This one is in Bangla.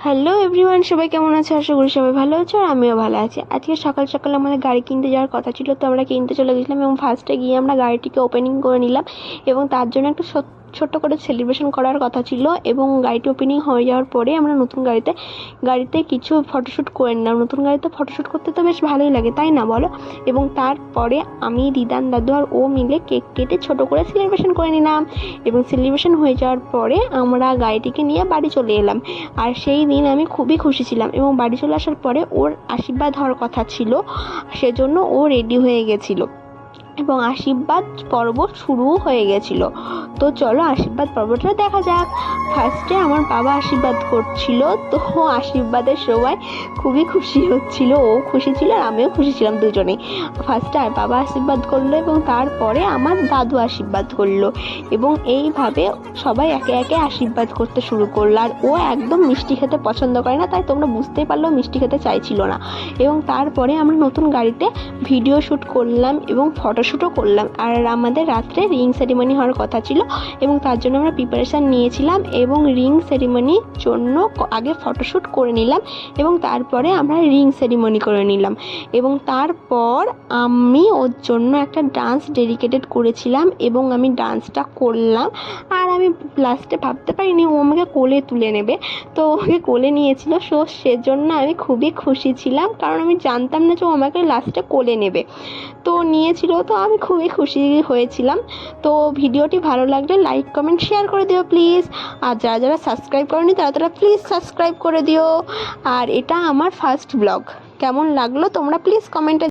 হ্যালো এভরিওয়ান, সবাই কেমন আছে? আশা করি সবাই ভালো আছে আর আমিও ভালো আছি। আজকে সকাল সকাল আমাদের গাড়ি কিনতে যাওয়ার কথা ছিল, তো আমরা কিনতে চলে গেছিলাম এবং ফার্স্টে গিয়ে আমরা গাড়িটিকে ওপেনিং করে নিলাম এবং তার জন্য একটা ছোট্ট করে সেলিব্রেশন করার কথা ছিল। এবং গাড়িটি ওপেনিং হয়ে যাওয়ার পরে আমরা নতুন গাড়িতে কিছু ফটোশ্যুট করে নিলাম। নতুন গাড়িতে ফটোশ্যুট করতে তো বেশ ভালোই লাগে, তাই না বলো? এবং তারপরে আমি, দিদান, দাদু আর ও মিলে কেক কেটে ছোটো করে সেলিব্রেশন করে নিলাম। এবং সেলিব্রেশন হয়ে যাওয়ার পরে আমরা গাড়িটিকে নিয়ে বাড়ি চলে এলাম। আর সেই দিন আমি খুবই খুশি ছিলাম এবং বাড়ি চলে আসার পরে ওর আশীর্বাদ হওয়ার কথা ছিল, সেজন্য ও রেডি হয়ে গেছিলো এবং আশীর্বাদ পর্ব শুরু হয়ে গেছিল। তো চলো আশীর্বাদ পর্বটা দেখা যাক। ফার্স্টে আমার বাবা আশীর্বাদ করছিল, তো আশীর্বাদের সময় খুবই খুশি হচ্ছিল, ও খুশি ছিল আর আমিও খুশি ছিলাম, দুজনেই। ফার্স্টে বাবা আশীর্বাদ করলো এবং তারপরে আমার দাদু আশীর্বাদ করলো এবং এইভাবে সবাই একে একে আশীর্বাদ করতে শুরু করলো। আর ও একদম মিষ্টি খেতে পছন্দ করে না, তাই তোমরা বুঝতেই পারলো মিষ্টি খেতে চাইছিল না। এবং তারপরে আমরা নতুন গাড়িতে ভিডিও শ্যুট করলাম এবং ফটোশ্যুটও করলাম। আর আমাদের রাত্রে রিং সেরিমনি হওয়ার কথা ছিল এবং তার জন্য আমরা প্রিপারেশান নিয়েছিলাম এবং রিং সেরিমনির জন্য আগে ফটোশ্যুট করে নিলাম এবং তারপরে আমরা রিং সেরিমনি করে নিলাম। এবং তারপর আমি ওর জন্য একটা ডান্স ডেডিকেটেড করেছিলাম এবং আমি ডান্সটা করলাম। আর আমি লাস্টে ভাবতে পারিনি ও আমাকে কোলে তুলে নেবে, তো ওকে কোলে নিয়েছিল। সেজন্য আমি খুবই খুশি ছিলাম, কারণ আমি জানতাম না যে ও আমাকে লাস্টে কোলে নেবে, তো নিয়েছিল, তো আমি খুবই খুশি হয়েছিলাম। তো ভিডিওটি ভালো লাগলে লাইক, কমেন্ট, শেয়ার করে দিও প্লিজ। আর যারা যারা সাবস্ক্রাইব করেনি তারা প্লিজ সাবস্ক্রাইব করে দিও। আর এটা আমার ফার্স্ট ব্লগ, কেমন লাগলো তোমরা প্লিজ কমেন্টে